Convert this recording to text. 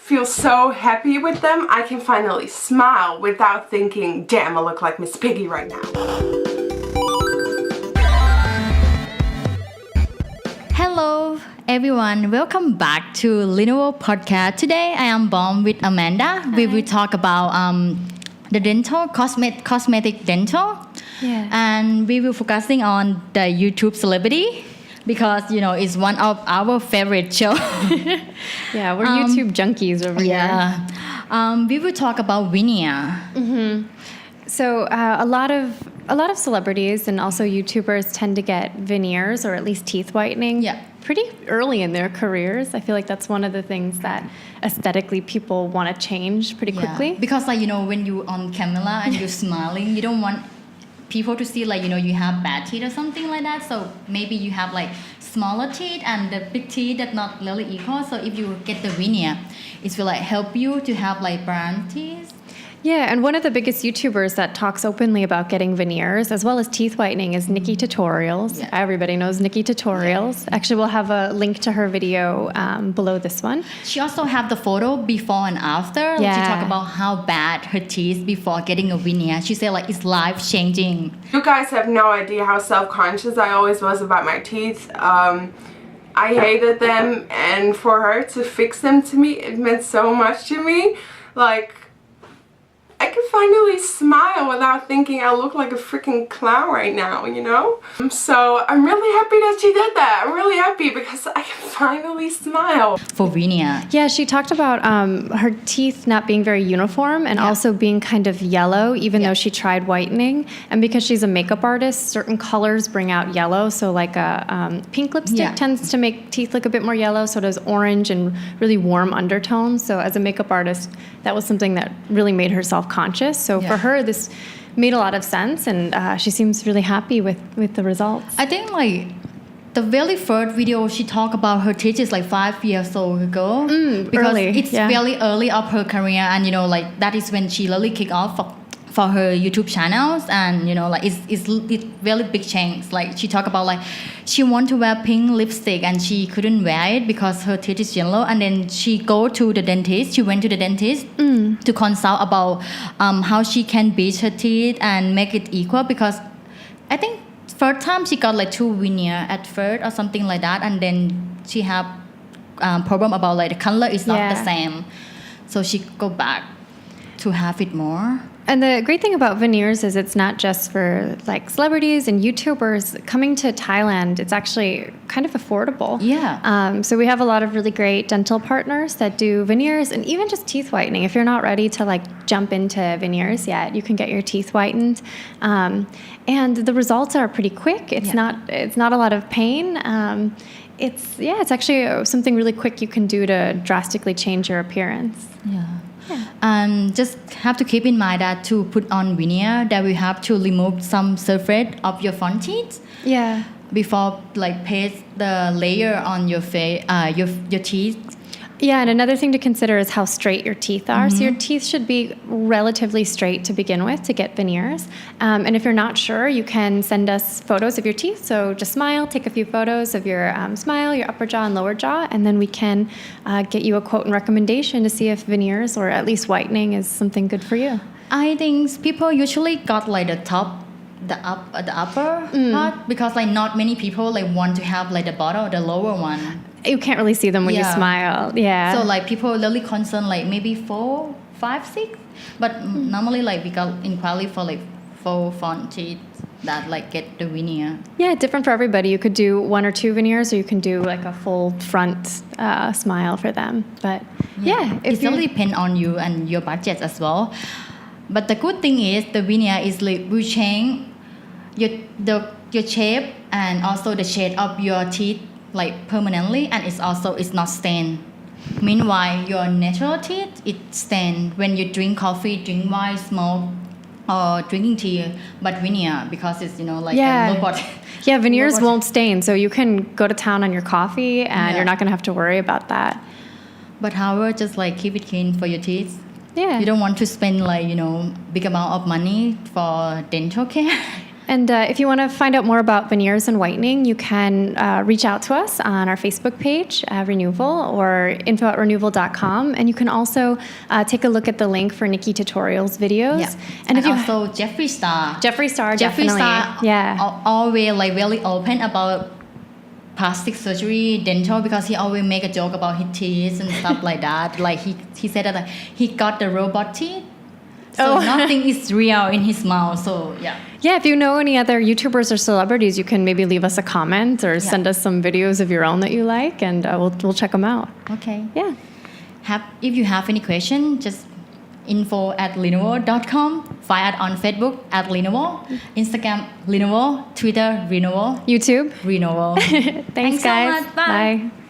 feel so happy with them. I can finally smile without thinking, damn, I look like Miss Piggy right now. Hello everyone, welcome back to Lenovo Podcast. Today I am Bom with Amanda. Hi. We will talk about the dental, cosmetic dental. Yeah. And we will focusing on the YouTube celebrity because, you know, it's one of our favorite show. Yeah, we're YouTube junkies over here. Yeah. We will talk about veneer. Mm-hmm. So a lot of celebrities and also YouTubers tend to get veneers or at least teeth whitening pretty early in their careers. I feel like that's one of the things that aesthetically people want to change pretty quickly. Because like, you know, when you on camera and you're smiling, you don't want people to see like, you know, you have bad teeth or something like that. So maybe you have like smaller teeth and the big teeth that not really equal. So if you get the veneer, it will like help you to have like brand teeth. Yeah, and one of the biggest YouTubers that talks openly about getting veneers as well as teeth whitening is Nikki Tutorials. Yeah. Everybody knows Nikki Tutorials. Yeah. Actually, we'll have a link to her video below this one. She also have the photo before and after. Yeah. She talk about how bad her teeth before getting a veneer. She said like it's life changing. You guys have no idea how self-conscious I always was about my teeth. I hated them, and for her to fix them to me, it meant so much to me. Like, I can finally smile without thinking I look like a freaking clown right now, you know? So I'm really happy that she did that. I'm really happy because I can finally smile. For veneer. Yeah, she talked about her teeth not being very uniform and also being kind of yellow, even though she tried whitening. And because she's a makeup artist, certain colors bring out yellow. So like a pink lipstick tends to make teeth look a bit more yellow. So does orange and really warm undertones. So as a makeup artist, that was something that really made her self-conscious. So for her, this made a lot of sense, and she seems really happy with the results. I think like the very first video she talked about her teeth is like 5 years old ago. Because it's very early of her career, and you know like that is when she really kicked off for her YouTube channels, and you know like it's really big change. Like she talked about like she want to wear pink lipstick and she couldn't wear it because her teeth is yellow, and then she go to the dentist. She went to the dentist to consult about how she can bleach her teeth and make it equal, because I think first time she got like 2 veneer at first or something like that, and then she have problem about like the color is not the same, so she go back to have it more. And the great thing about veneers is it's not just for like celebrities and YouTubers. Coming to Thailand, it's actually kind of affordable. Yeah. So we have a lot of really great dental partners that do veneers and even just teeth whitening. If you're not ready to like jump into veneers yet, you can get your teeth whitened. And the results are pretty quick. It's not a lot of pain. It's actually something really quick you can do to drastically change your appearance. Yeah. Just have to keep in mind that to put on veneer, that we have to remove some surface of your front teeth. Yeah. Before like paste the layer on your face, your teeth. Yeah, and another thing to consider is how straight your teeth are. So your teeth should be relatively straight to begin with to get veneers. And if you're not sure, you can send us photos of your teeth. So just smile, take a few photos of your smile, your upper jaw and lower jaw, and then we can get you a quote and recommendation to see if veneers or at least whitening is something good for you. I think people usually got like the upper part, because like not many people like want to have like the bottom or the lower one. You can't really see them when you smile. Yeah. So like people really concerned like maybe 4, 5, 6, but normally like we got inquiry for like 4 front teeth that like get the veneer. Yeah, different for everybody. You could do 1 or 2 veneers, or you can do like a full front smile for them. But it really depends on you and your budget as well. But the good thing is the veneer is like will change your shape and also the shade of your teeth like permanently, and it's not stained. Meanwhile, your natural teeth it stained when you drink coffee, drink wine, smoke, or drinking tea. But veneer, because it's like a robot. Yeah, veneers won't stain, so you can go to town on your coffee and you're not going to have to worry about that. But however, just like keep it clean for your teeth. Yeah. You don't want to spend like big amount of money for dental care. And if you want to find out more about veneers and whitening, you can reach out to us on our Facebook page, Renewal, or info@renewal.com. And you can also take a look at the link for Nikki Tutorials videos. Yeah. And if also Jeffree Star. Jeffree Star, definitely. Always like really open about plastic surgery, dental, because he always make a joke about his teeth and stuff like that. Like he said that he got the robot teeth. So nothing is real in his mouth. So yeah, if you know any other YouTubers or celebrities, you can maybe leave us a comment or send us some videos of your own that you like, and we'll check them out. Okay. Yeah. If you have any question, just info@lenovo.com, find us on Facebook @Lenovo, Instagram Lenovo, Twitter Lenovo, YouTube Lenovo. Thanks guys. So much. Bye. Bye.